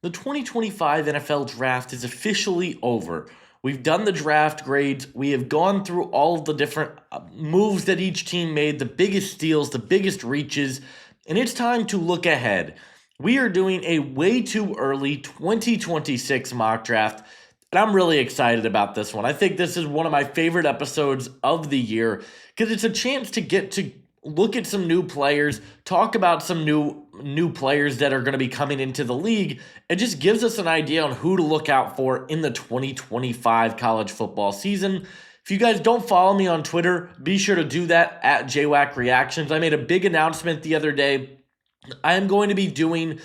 The 2025 NFL Draft is officially over. We've done the draft grades. We have gone through all of the different moves that each team made, the biggest steals, the biggest reaches, and it's time to look ahead. We are doing a way too early 2026 mock draft, and I'm really excited about this one. I think this is one of my favorite episodes of the year because it's a chance to get to look at some new players, talk about some new players that are going to be coming into the league. It just gives us an idea on who to look out for in the 2025 college football season. If you guys don't follow me on Twitter, be sure to do that at JWAC Reactions. I made a big announcement the other day. I am going to be doing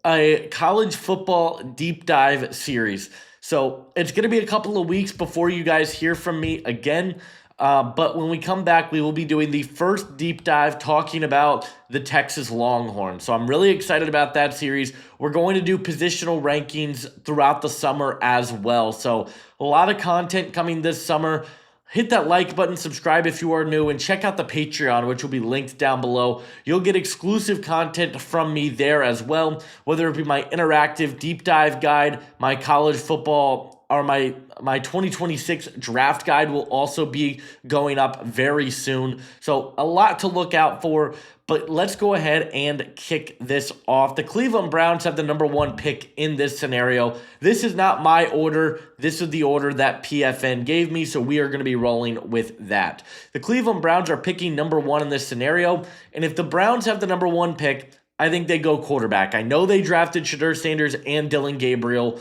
a college football deep dive series. So it's going to be a couple of weeks before you guys hear from me again. But when we come back, we will be doing the first deep dive talking about the Texas Longhorns. So I'm really excited about that series. We're going to do positional rankings throughout the summer as well. So a lot of content coming this summer. Hit that like button, subscribe if you are new, and check out the Patreon, which will be linked down below. You'll get exclusive content from me there as well, whether it be my interactive deep dive guide, my college football, or my 2026 draft guide will also be going up very soon. So a lot to look out for, but let's go ahead and kick this off. The Cleveland Browns have the number one pick in this scenario. This is not my order. This is the order that PFN gave me, so we are going to be rolling with that. The Cleveland Browns are picking number one in this scenario, and if the Browns have the number one pick, I think they go quarterback. I know they drafted Shedeur Sanders and Dylan Gabriel.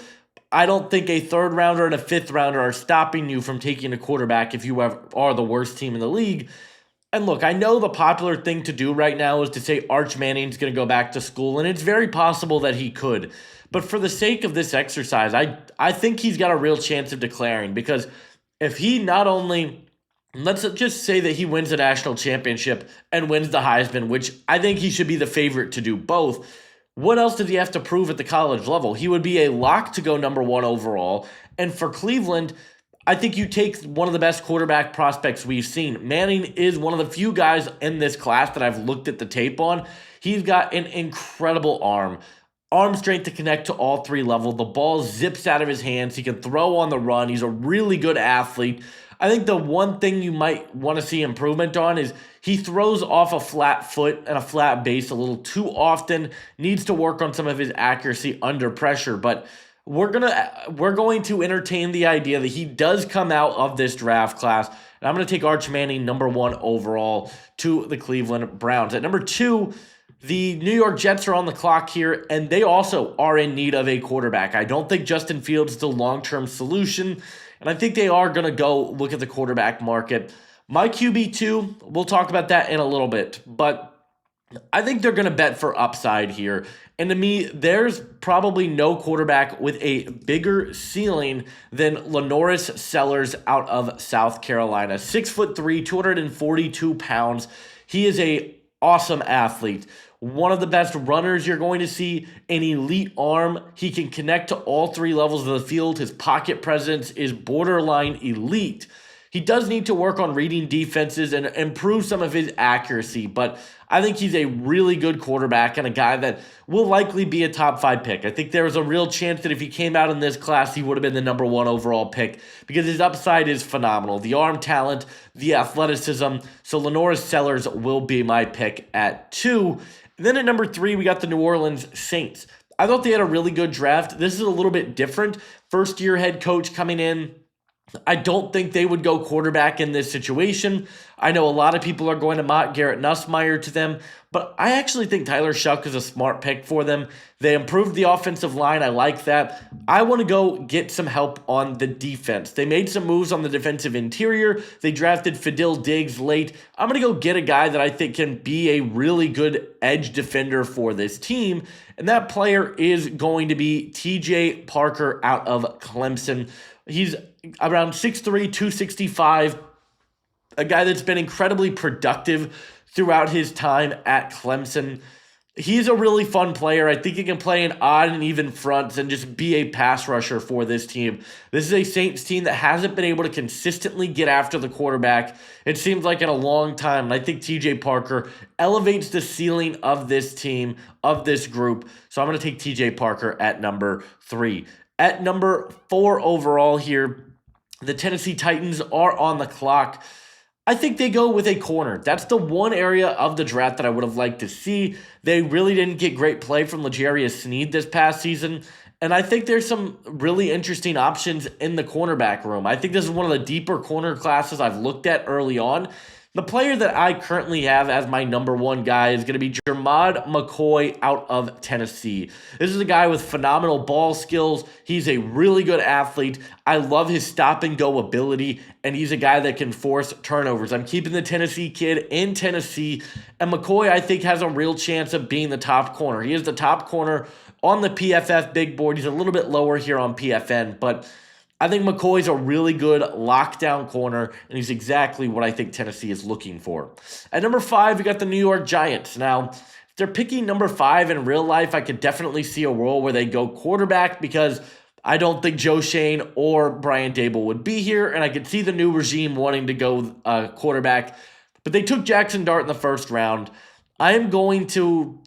I don't think a third rounder and a fifth rounder are stopping you from taking a quarterback if you are the worst team in the league. And look, I know the popular thing to do right now is to say Arch Manning's going to go back to school, and it's very possible that he could. But for the sake of this exercise, I think he's got a real chance of declaring, because if he not only, let's just say that he wins a national championship and wins the Heisman, which I think he should be the favorite to do both, what else does he have to prove at the college level? He would be a lock to go number one overall. And for Cleveland, I think you take one of the best quarterback prospects we've seen. Manning is one of the few guys in this class that I've looked at the tape on. He's got an incredible arm strength to connect to all three levels. The ball zips out of his hands. He can throw on the run. He's a really good athlete. I think the one thing you might want to see improvement on is he throws off a flat foot and a flat base a little too often, needs to work on some of his accuracy under pressure, but we're going to entertain the idea that he does come out of this draft class, and I'm going to take Arch Manning number one overall to the Cleveland Browns. At number two, the New York Jets are on the clock here, and they also are in need of a quarterback. I don't think Justin Fields is the long-term solution, and I think they are going to go look at the quarterback market. My QB2, we'll talk about that in a little bit, but I think they're going to bet for upside here. And to me, there's probably no quarterback with a bigger ceiling than Lenoris Sellers out of South Carolina. 6'3", 242 pounds. He is a awesome athlete. One of the best runners you're going to see, an elite arm. He can connect to all three levels of the field. His pocket presence is borderline elite. He does need to work on reading defenses and improve some of his accuracy, but I think he's a really good quarterback and a guy that will likely be a top 5 pick. I think there was a real chance that if he came out in this class, he would have been the number one overall pick because his upside is phenomenal. The arm talent, the athleticism. So Lenoris Sellers will be my pick at 2. Then at number 3, we got the New Orleans Saints. I thought they had a really good draft. This is a little bit different. First-year head coach coming in. I don't think they would go quarterback in this situation. I know a lot of people are going to mock Garrett Nussmeier to them, but I actually think Tyler Shuck is a smart pick for them. They improved the offensive line. I like that. I want to go get some help on the defense. They made some moves on the defensive interior. They drafted Fadil Diggs late. I'm going to go get a guy that I think can be a really good edge defender for this team, and that player is going to be TJ Parker out of Clemson. He's around 6'3", 265, a guy that's been incredibly productive throughout his time at Clemson. He's a really fun player. I think he can play in odd and even fronts and just be a pass rusher for this team. This is a Saints team that hasn't been able to consistently get after the quarterback, it seems like, in a long time. And I think TJ Parker elevates the ceiling of this team, of this group. So I'm going to take TJ Parker at number 3. At number 4 overall here, the Tennessee Titans are on the clock. I think they go with a corner. That's the one area of the draft that I would have liked to see. They really didn't get great play from L'Jarius Sneed this past season, and I think there's some really interesting options in the cornerback room. I think this is one of the deeper corner classes I've looked at early on. The player that I currently have as my number 1 guy is going to be Jermod McCoy out of Tennessee. This is a guy with phenomenal ball skills. He's a really good athlete. I love his stop-and-go ability, and he's a guy that can force turnovers. I'm keeping the Tennessee kid in Tennessee, and McCoy, I think, has a real chance of being the top corner. He is the top corner on the PFF big board. He's a little bit lower here on PFN, but I think McCoy's a really good lockdown corner, and he's exactly what I think Tennessee is looking for. At number 5, we got the New York Giants. Now, if they're picking number 5 in real life, I could definitely see a role where they go quarterback because I don't think Joe Shane or Brian Dable would be here, and I could see the new regime wanting to go quarterback. But they took Jackson Dart in the first round. I am going to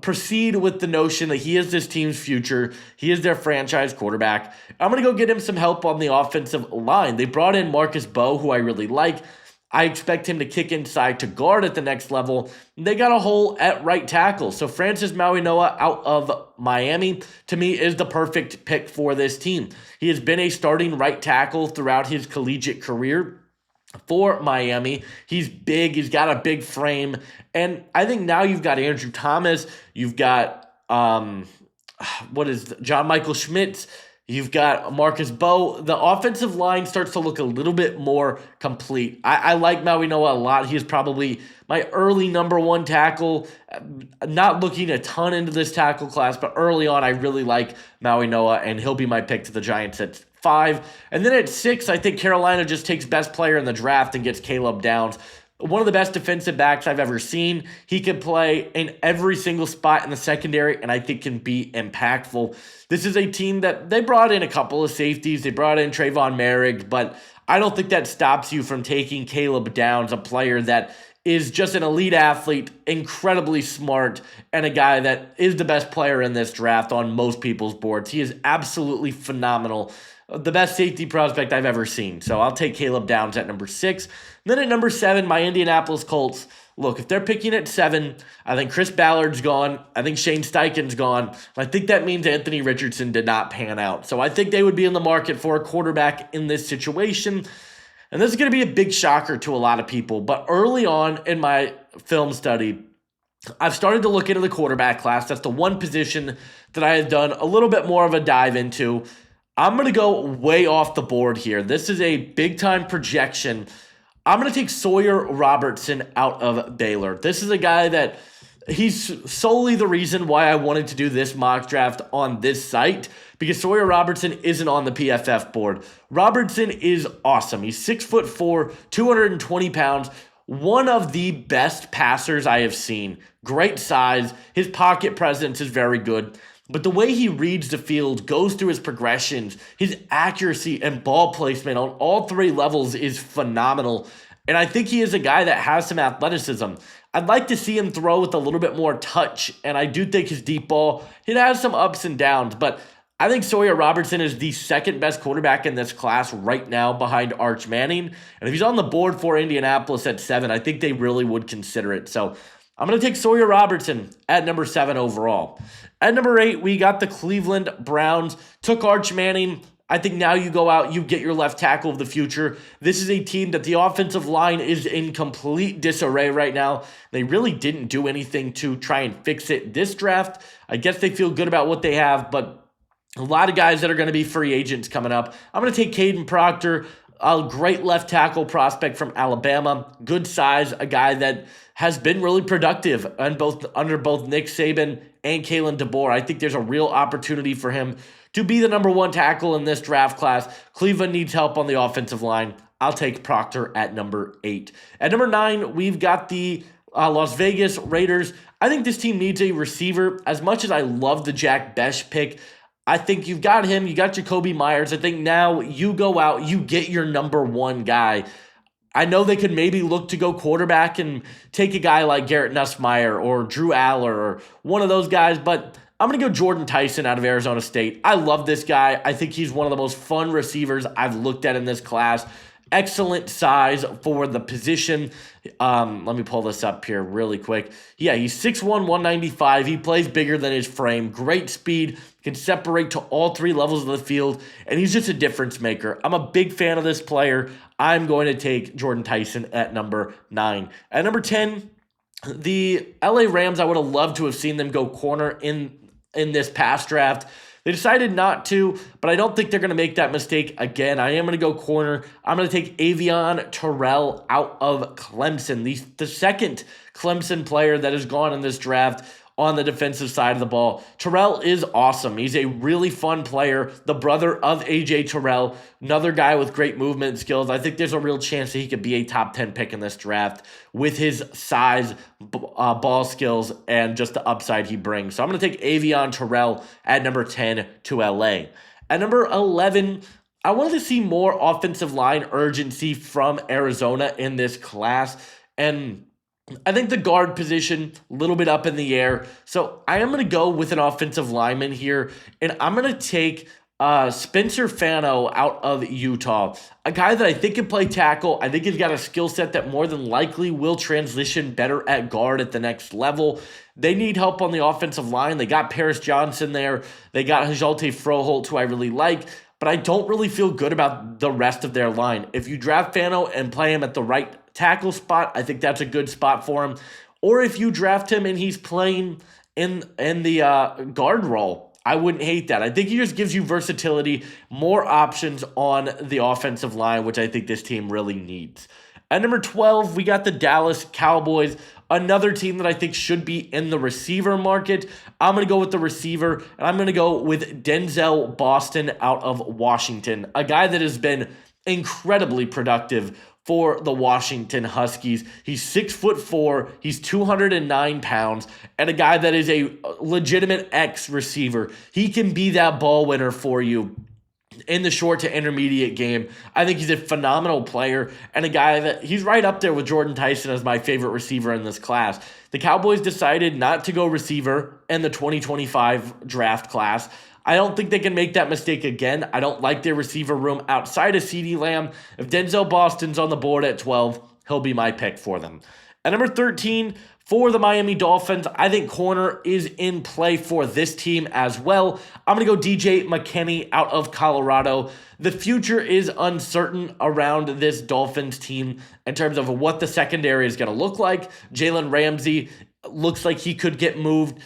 proceed with the notion that he is this team's future. He is their franchise quarterback. I'm going to go get him some help on the offensive line. They brought in Marcus Bowe, who I really like. I expect him to kick inside to guard at the next level. They got a hole at right tackle. So Francis Mauigoa out of Miami, to me, is the perfect pick for this team. He has been a starting right tackle throughout his collegiate career for Miami. He's big. He's got a big frame. And I think now you've got Andrew Thomas. You've got, John Michael Schmitz. You've got Marcus Bowe. The offensive line starts to look a little bit more complete. I like Mauigoa a lot. He is probably my early number 1 tackle. Not looking a ton into this tackle class, but early on I really like Mauigoa, and he'll be my pick to the Giants at 5. And then at 6, I think Carolina just takes best player in the draft and gets Caleb Downs. One of the best defensive backs I've ever seen. He can play in every single spot in the secondary, and I think can be impactful. This is a team that they brought in a couple of safeties. They brought in Trayvon Merrick, but I don't think that stops you from taking Caleb Downs, a player that is just an elite athlete, incredibly smart, and a guy that is the best player in this draft on most people's boards. He is absolutely phenomenal. The best safety prospect I've ever seen. So I'll take Caleb Downs at number 6. Then at number 7, my Indianapolis Colts. Look, if they're picking at 7, I think Chris Ballard's gone. I think Shane Steichen's gone. I think that means Anthony Richardson did not pan out. So I think they would be in the market for a quarterback in this situation. And this is going to be a big shocker to a lot of people. But early on in my film study, I've started to look into the quarterback class. That's the one position that I have done a little bit more of a dive into. I'm going to go way off the board here. This is a big-time projection. I'm going to take Sawyer Robertson out of Baylor. This is a guy that he's solely the reason why I wanted to do this mock draft on this site, because Sawyer Robertson isn't on the PFF board. Robertson is awesome. He's 6'4", 220 pounds, one of the best passers I have seen. Great size. His pocket presence is very good. But the way he reads the field, goes through his progressions, his accuracy and ball placement on all 3 levels is phenomenal. And I think he is a guy that has some athleticism. I'd like to see him throw with a little bit more touch, and I do think his deep ball, it has some ups and downs, but I think Sawyer Robertson is the second best quarterback in this class right now behind Arch Manning. And if he's on the board for Indianapolis at 7, I think they really would consider it. So I'm going to take Sawyer Robertson at number 7 overall. At number 8, we got the Cleveland Browns. Took Arch Manning. I think now you go out, you get your left tackle of the future. This is a team that the offensive line is in complete disarray right now. They really didn't do anything to try and fix it this draft. I guess they feel good about what they have, but a lot of guys that are going to be free agents coming up. I'm going to take Caden Proctor, a great left tackle prospect from Alabama. Good size, a guy that has been really productive under both Nick Saban and Kalen DeBoer. I think there's a real opportunity for him to be the number 1 tackle in this draft class. Cleveland needs help on the offensive line. I'll take Proctor at number 8. At number 9, we've got the Las Vegas Raiders. I think this team needs a receiver. As much as I love the Jack Bech pick, I think you've got him. You got Jacoby Myers. I think now you go out, you get your number one guy. I know they could maybe look to go quarterback and take a guy like Garrett Nussmeier or Drew Aller or one of those guys, but I'm going to go Jordan Tyson out of Arizona State. I love this guy. I think he's one of the most fun receivers I've looked at in this class. Excellent size for the position. Let me pull this up here really quick. Yeah, he's 6'1", 195. He plays bigger than his frame. Great speed. Can separate to all three levels of the field. And he's just a difference maker. I'm a big fan of this player. I'm going to take Jordan Tyson at number 9. At number 10, the LA Rams, I would have loved to have seen them go corner in this past draft. They decided not to, but I don't think they're going to make that mistake again. I am going to go corner. I'm going to take Avion Terrell out of Clemson, the second Clemson player that has gone in this draft on the defensive side of the ball. Terrell is awesome. He's a really fun player, the brother of A.J. Terrell, another guy with great movement skills. I think there's a real chance that he could be a top 10 pick in this draft with his size, ball skills, and just the upside he brings. So I'm going to take Avion Terrell at number 10 to L.A. At number 11, I wanted to see more offensive line urgency from Arizona in this class, and I think the guard position, a little bit up in the air. So I am going to go with an offensive lineman here, and I'm going to take Spencer Fano out of Utah, a guy that I think can play tackle. I think he's got a skill set that more than likely will transition better at guard at the next level. They need help on the offensive line. They got Paris Johnson there. They got Hajalte Froholt, who I really like, but I don't really feel good about the rest of their line. If you draft Fano and play him at the right tackle spot, I think that's a good spot for him. Or if you draft him and he's playing in the guard role, I wouldn't hate that. I think he just gives you versatility, more options on the offensive line, which I think this team really needs. At number 12, we got the Dallas Cowboys, another team that I think should be in the receiver market. I'm going to go with the receiver, and I'm going to go with Denzel Boston out of Washington, a guy that has been incredibly productive for the Washington Huskies. He's 6'4", he's 209 pounds, and a guy that is a legitimate X receiver. He can be that ball winner for you in the short to intermediate game. I think he's a phenomenal player and a guy that he's right up there with Jordan Tyson as my favorite receiver in this class. The Cowboys decided not to go receiver in the 2025 draft class. I don't think they can make that mistake again. I don't like their receiver room outside of CeeDee Lamb. If Denzel Boston's on the board at 12, he'll be my pick for them. At number 13, for the Miami Dolphins, I think corner is in play for this team as well. I'm going to go DJ McKinney out of Colorado. The future is uncertain around this Dolphins team in terms of what the secondary is going to look like. Jalen Ramsey looks like he could get moved.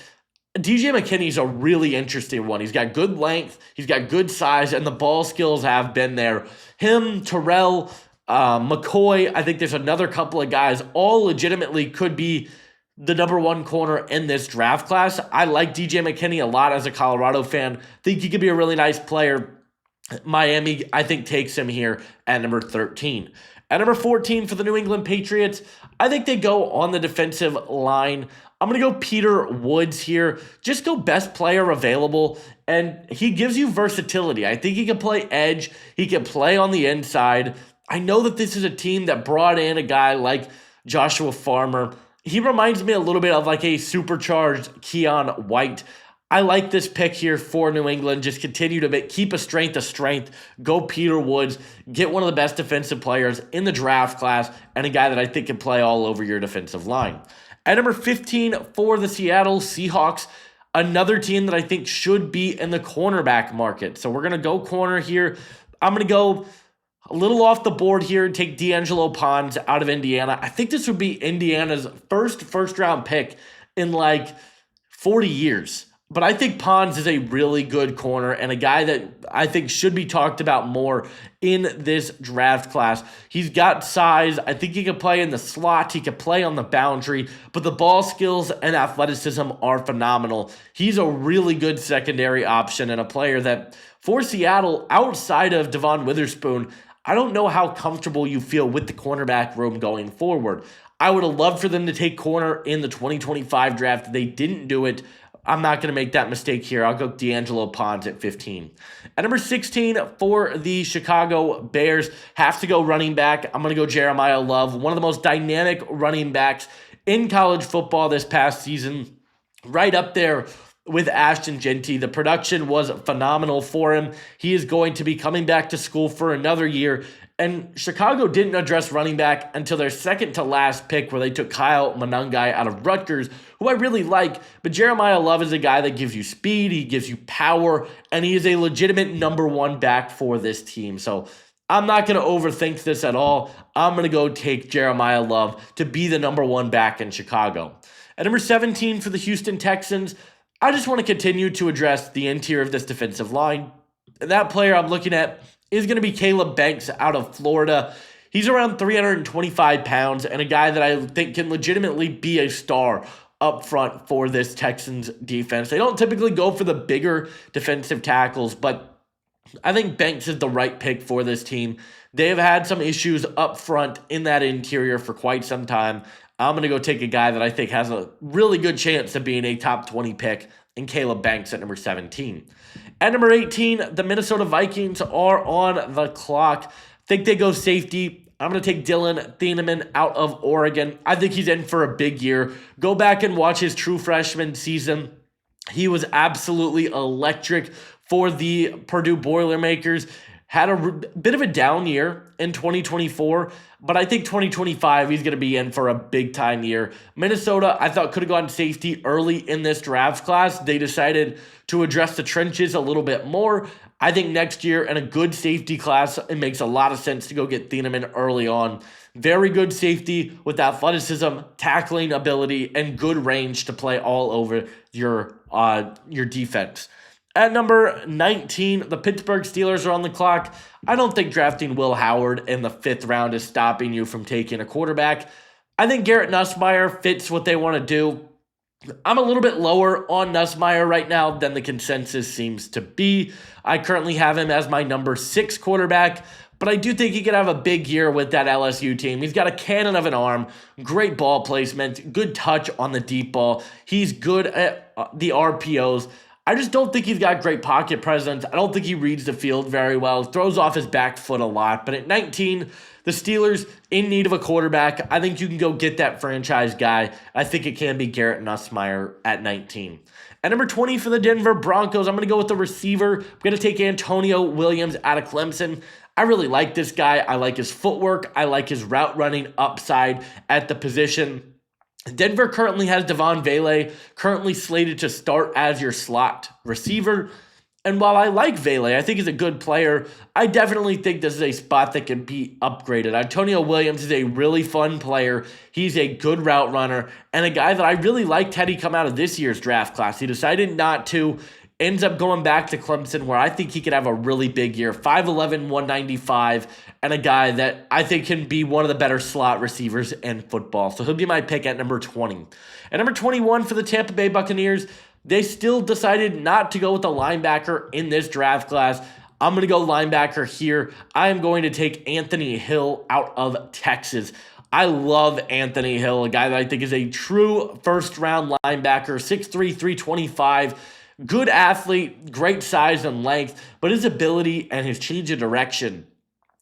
DJ McKinney's a really interesting one. He's got good length, he's got good size, and the ball skills have been there. Him, Terrell, McCoy, I think there's another couple of guys, all legitimately could be the number one corner in this draft class. I like DJ McKinney a lot as a Colorado fan. Think he could be a really nice player. Miami, I think, takes him here at number 13. At number 14 for the New England Patriots, I think they go on the defensive line. I'm going to go Peter Woods here. Just go best player available, and he gives you versatility. I think he can play edge. He can play on the inside. I know that this is a team that brought in a guy like Joshua Farmer. He reminds me a little bit of like a supercharged Keon White. I like this pick here for New England. Just continue to keep a strength. Go Peter Woods. Get one of the best defensive players in the draft class and a guy that I think can play all over your defensive line. At number 15 for the Seattle Seahawks, another team that I think should be in the cornerback market. So we're going to go corner here. I'm going to go a little off the board here and take D'Angelo Pons out of Indiana. I think this would be Indiana's first round pick in like 40 years. But I think Pons is a really good corner and a guy that I think should be talked about more in this draft class. He's got size. I think he can play in the slot. He can play on the boundary. But the ball skills and athleticism are phenomenal. He's a really good secondary option and a player that, for Seattle, outside of Devon Witherspoon, I don't know how comfortable you feel with the cornerback room going forward. I would have loved for them to take corner in the 2025 draft. They didn't do it. I'm not going to make that mistake here. I'll go D'Angelo Ponds at 15. At number 16 for the Chicago Bears, have to go running back. I'm going to go Jeremiah Love, one of the most dynamic running backs in college football this past season. Right up there with Ashton Genty. The production was phenomenal for him. He is going to be coming back to school for another year. And Chicago didn't address running back until their second to last pick, where they took Kyle Monangai out of Rutgers, who I really like. But Jeremiah Love is a guy that gives you speed, he gives you power, and he is a legitimate number one back for this team. So I'm not going to overthink this at all. I'm going to go take Jeremiah Love to be the number one back in Chicago. At number 17 for the Houston Texans, I just want to continue to address the interior of this defensive line. And that player I'm looking at is going to be Caleb Banks out of Florida. He's around 325 pounds and a guy that I think can legitimately be a star up front for this Texans defense. They don't typically go for the bigger defensive tackles, but I think Banks is the right pick for this team. They have had some issues up front in that interior for quite some time. I'm going to go take a guy that I think has a really good chance of being a top 20 pick in Caleb Banks at number 17. At number 18, the Minnesota Vikings are on the clock. Think they go safety. I'm going to take Dylan Thieneman out of Oregon. I think he's in for a big year. Go back and watch his true freshman season. He was absolutely electric for the Purdue Boilermakers. Had a bit of a down year in 2024, but I think 2025 he's going to be in for a big-time year. Minnesota, I thought, could have gone safety early in this draft class. They decided to address the trenches a little bit more. I think next year in a good safety class, it makes a lot of sense to go get Thieneman early on. Very good safety with athleticism, tackling ability, and good range to play all over your defense. At number 19, the Pittsburgh Steelers are on the clock. I don't think drafting Will Howard in the 5th round is stopping you from taking a quarterback. I think Garrett Nussmeier fits what they want to do. I'm a little bit lower on Nussmeier right now than the consensus seems to be. I currently have him as my number 6 quarterback, but I do think he could have a big year with that LSU team. He's got a cannon of an arm, great ball placement, good touch on the deep ball. He's good at the RPOs. I just don't think he's got great pocket presence. I don't think he reads the field very well. Throws off his back foot a lot. But at 19, the Steelers in need of a quarterback. I think you can go get that franchise guy. I think it can be Garrett Nussmeier at 19. At number 20 for the Denver Broncos, I'm going to go with the receiver. I'm going to take Antonio Williams out of Clemson. I really like this guy. I like his footwork. I like his route running upside at the position. Denver currently has Devon Vele, currently slated to start as your slot receiver. And while I like Vele, I think he's a good player, I definitely think this is a spot that can be upgraded. Antonio Williams is a really fun player. He's a good route runner and a guy that I really liked had he come out of this year's draft class. He decided not to. Ends up going back to Clemson, where I think he could have a really big year. 5'11", 195, and a guy that I think can be one of the better slot receivers in football. So he'll be my pick at number 20. At number 21 for the Tampa Bay Buccaneers, they still decided not to go with a linebacker in this draft class. I'm going to go linebacker here. I am going to take Anthony Hill out of Texas. I love Anthony Hill, a guy that I think is a true first-round linebacker, 6'3", 325. Good athlete, great size and length, but his ability and his change of direction,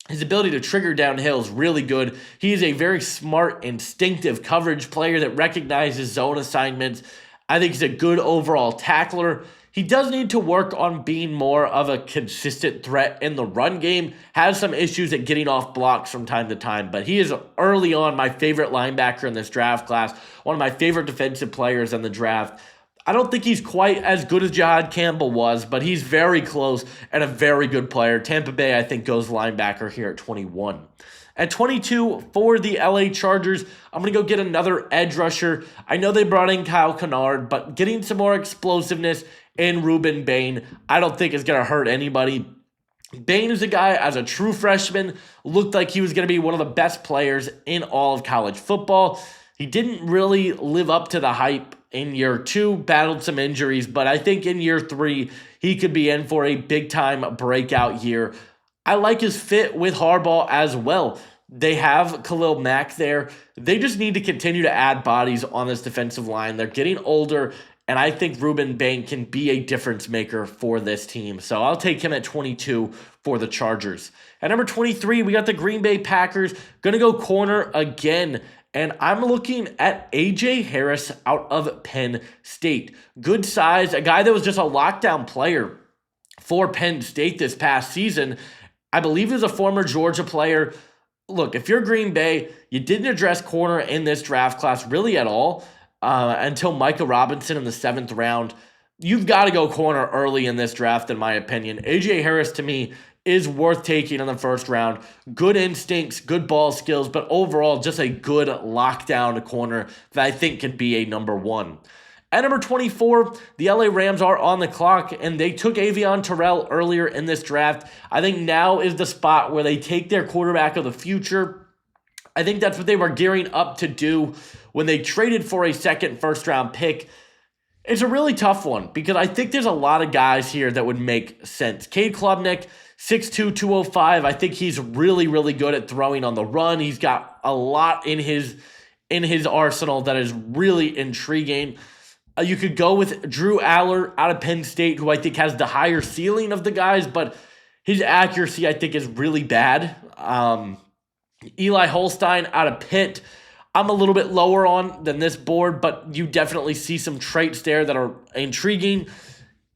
his ability to trigger downhill is really good. He is a very smart, instinctive coverage player that recognizes zone assignments. I think he's a good overall tackler. He does need to work on being more of a consistent threat in the run game, has some issues at getting off blocks from time to time, but he is early on my favorite linebacker in this draft class, one of my favorite defensive players in the draft. I don't think he's quite as good as Jahad Campbell was, but he's very close and a very good player. Tampa Bay, I think, goes linebacker here at 21. At 22 for the LA Chargers, I'm going to go get another edge rusher. I know they brought in Kyle Kennard, but getting some more explosiveness in Ruben Bain, I don't think is going to hurt anybody. Bain is a guy, as a true freshman, looked like he was going to be one of the best players in all of college football. He didn't really live up to the hype in year 2, battled some injuries, but I think in year 3, he could be in for a big-time breakout year. I like his fit with Harbaugh as well. They have Khalil Mack there. They just need to continue to add bodies on this defensive line. They're getting older, and I think Ruben Bain can be a difference maker for this team. So I'll take him at 22 for the Chargers. At number 23, we got the Green Bay Packers. Going to go corner again. And I'm looking at A.J. Harris out of Penn State. Good size, a guy that was just a lockdown player for Penn State this past season. I believe he was a former Georgia player. Look, if you're Green Bay, you didn't address corner in this draft class really at all until Micah Robinson in the 7th round. You've got to go corner early in this draft, in my opinion. A.J. Harris, to me, is worth taking in the 1st round. Good instincts, good ball skills, but overall just a good lockdown corner that I think can be a number 1. At number 24, the LA Rams are on the clock, and they took Avion Terrell earlier in this draft. I think now is the spot where they take their quarterback of the future. I think that's what they were gearing up to do when they traded for a second first-round pick. It's a really tough one because I think there's a lot of guys here that would make sense. Cade Klubnik, 6'2", 205. I think he's really, really good at throwing on the run. He's got a lot in his arsenal that is really intriguing. You could go with Drew Aller out of Penn State, who I think has the higher ceiling of the guys, but his accuracy, I think, is really bad. Eli Holstein out of Pitt, I'm a little bit lower on than this board, but you definitely see some traits there that are intriguing.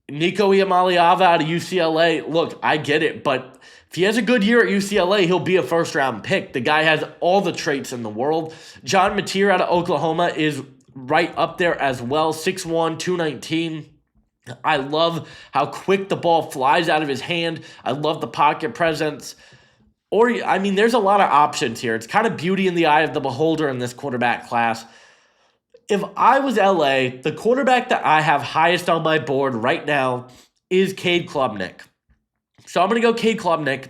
Nico Iamaleava out of UCLA, look, I get it, but if he has a good year at UCLA, he'll be a first-round pick. The guy has all the traits in the world. John Mateer out of Oklahoma is right up there as well, 6'1", 219. I love how quick the ball flies out of his hand. I love the pocket presence. There's a lot of options here. It's kind of beauty in the eye of the beholder in this quarterback class. If I was LA, the quarterback that I have highest on my board right now is Cade Klubnik. So I'm going to go Cade Klubnik.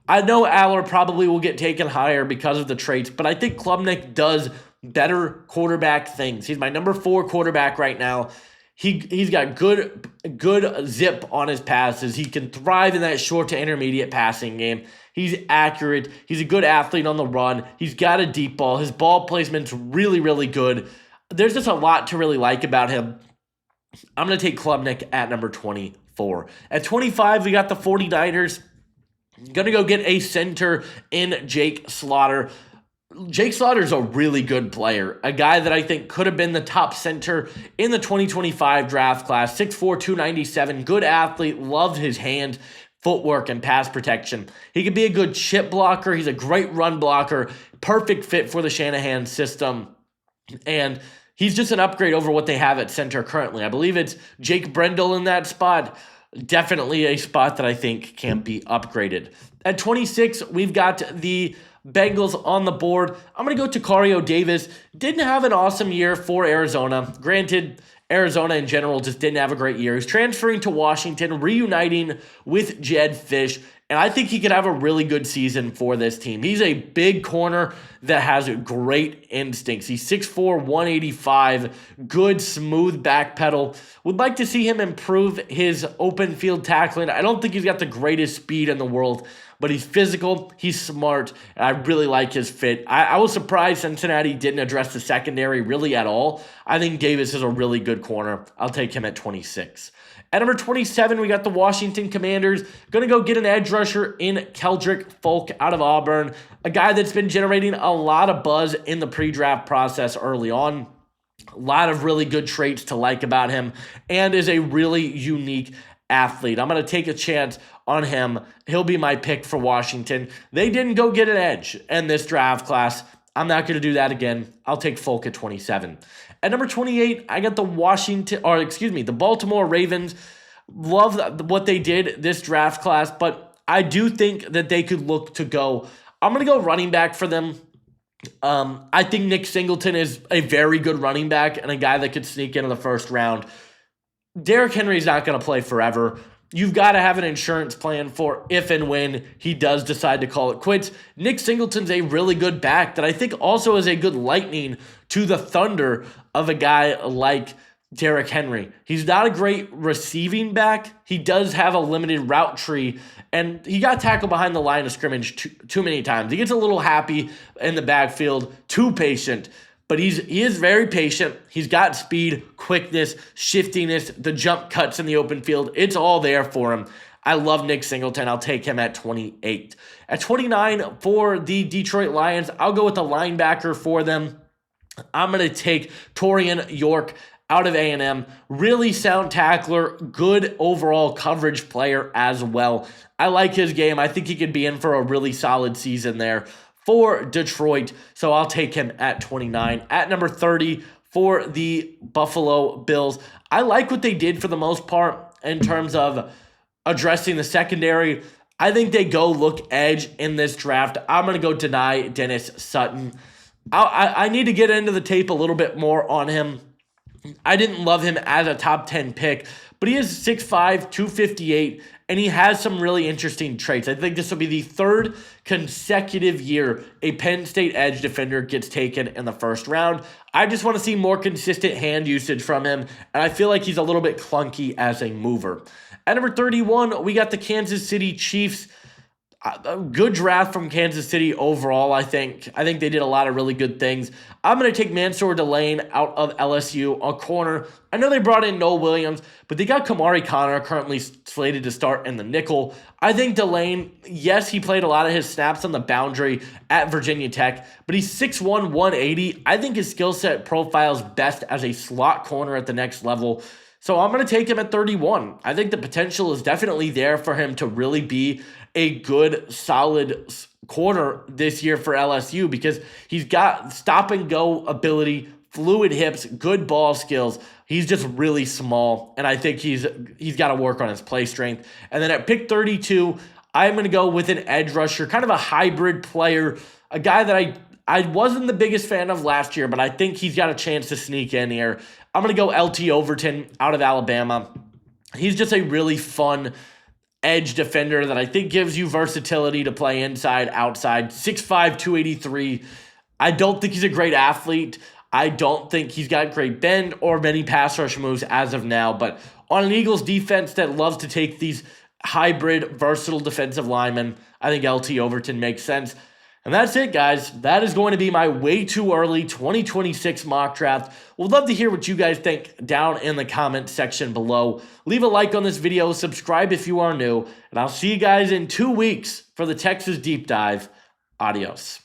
I know Aller probably will get taken higher because of the traits, but I think Klubnik does better quarterback things. He's my number 4 quarterback right now. He's got good zip on his passes. He can thrive in that short to intermediate passing game. He's accurate. He's a good athlete on the run. He's got a deep ball. His ball placement's really, really good. There's just a lot to really like about him. I'm going to take Klubnik at number 24. At 25, we got the 49ers. Going to go get a center in Jake Slaughter. Jake Slaughter's a really good player, a guy that I think could have been the top center in the 2025 draft class, 6'4", 297, good athlete, loved his hand, footwork, and pass protection. He could be a good chip blocker. He's a great run blocker, perfect fit for the Shanahan system, and he's just an upgrade over what they have at center currently. I believe it's Jake Brendel in that spot. Definitely a spot that I think can be upgraded. At 26, we've got the Bengals on the board. I'm going to go to Tacario Davis. Didn't have an awesome year for Arizona. Granted, Arizona in general just didn't have a great year. He's transferring to Washington, reuniting with Jed Fish, and I think he could have a really good season for this team. He's a big corner that has great instincts. He's 6'4", 185, good, smooth back pedal. Would like to see him improve his open field tackling. I don't think he's got the greatest speed in the world, but he's physical, he's smart, and I really like his fit. I was surprised Cincinnati didn't address the secondary really at all. I think Davis is a really good corner. I'll take him at 26. At number 27, we got the Washington Commanders. Going to go get an edge rusher in Keldrick Folk out of Auburn, a guy that's been generating a lot of buzz in the pre-draft process early on. A lot of really good traits to like about him, and is a really unique athlete. I'm going to take a chance on him. He'll be my pick for Washington. They didn't go get an edge in this draft class. I'm not going to do that again. I'll take Folk at 27. At number 28, I got the Baltimore Ravens. Love what they did this draft class, but I do think that they could look to go. I'm going to go running back for them. I think Nick Singleton is a very good running back and a guy that could sneak into the first round. Derrick Henry's not going to play forever. You've got to have an insurance plan for if and when he does decide to call it quits. Nick Singleton's a really good back that I think also is a good lightning to the thunder of a guy like Derrick Henry. He's not a great receiving back. He does have a limited route tree, and he got tackled behind the line of scrimmage too many times. He gets a little happy in the backfield, too patient, but he is very patient. He's got speed, quickness, shiftiness, the jump cuts in the open field. It's all there for him. I love Nick Singleton. I'll take him at 28. At 29 for the Detroit Lions, I'll go with the linebacker for them. I'm going to take Torian York out of A&M. Really sound tackler, good overall coverage player as well. I like his game. I think he could be in for a really solid season there for Detroit, so I'll take him at 29. At number 30 for the Buffalo Bills, I like what they did for the most part in terms of addressing the secondary. I think they go look edge in this draft. I'm going to go deny Dennis Sutton. I need to get into the tape a little bit more on him. I didn't love him as a top 10 pick, but he is 6'5", 258, and he has some really interesting traits. I think this will be the third consecutive year a Penn State edge defender gets taken in the first round. I just want to see more consistent hand usage from him, and I feel like he's a little bit clunky as a mover. At number 31, we got the Kansas City Chiefs. A good draft from Kansas City overall, I think. I think they did a lot of really good things. I'm going to take Mansour Delane out of LSU, a corner. I know they brought in Noah Williams, but they got Kamari Connor currently slated to start in the nickel. I think Delane, yes, he played a lot of his snaps on the boundary at Virginia Tech, but he's 6'1", 180. I think his skill set profiles best as a slot corner at the next level. So I'm going to take him at 31. I think the potential is definitely there for him to really be a good, solid corner this year for LSU because he's got stop-and-go ability, fluid hips, good ball skills. He's just really small, and I think he's got to work on his play strength. And then at pick 32, I'm going to go with an edge rusher, kind of a hybrid player, a guy that I wasn't the biggest fan of last year, but I think he's got a chance to sneak in here. I'm going to go LT Overton out of Alabama. He's just a really fun edge defender that I think gives you versatility to play inside, outside. 6'5", 283. I don't think he's a great athlete. I don't think he's got great bend or many pass rush moves as of now. But on an Eagles defense that loves to take these hybrid, versatile defensive linemen, I think LT Overton makes sense. And that's it, guys. That is going to be my way too early 2026 mock draft. We'd love to hear what you guys think down in the comment section below. Leave a like on this video, subscribe if you are new, and I'll see you guys in 2 weeks for the Texas Deep Dive. Adios.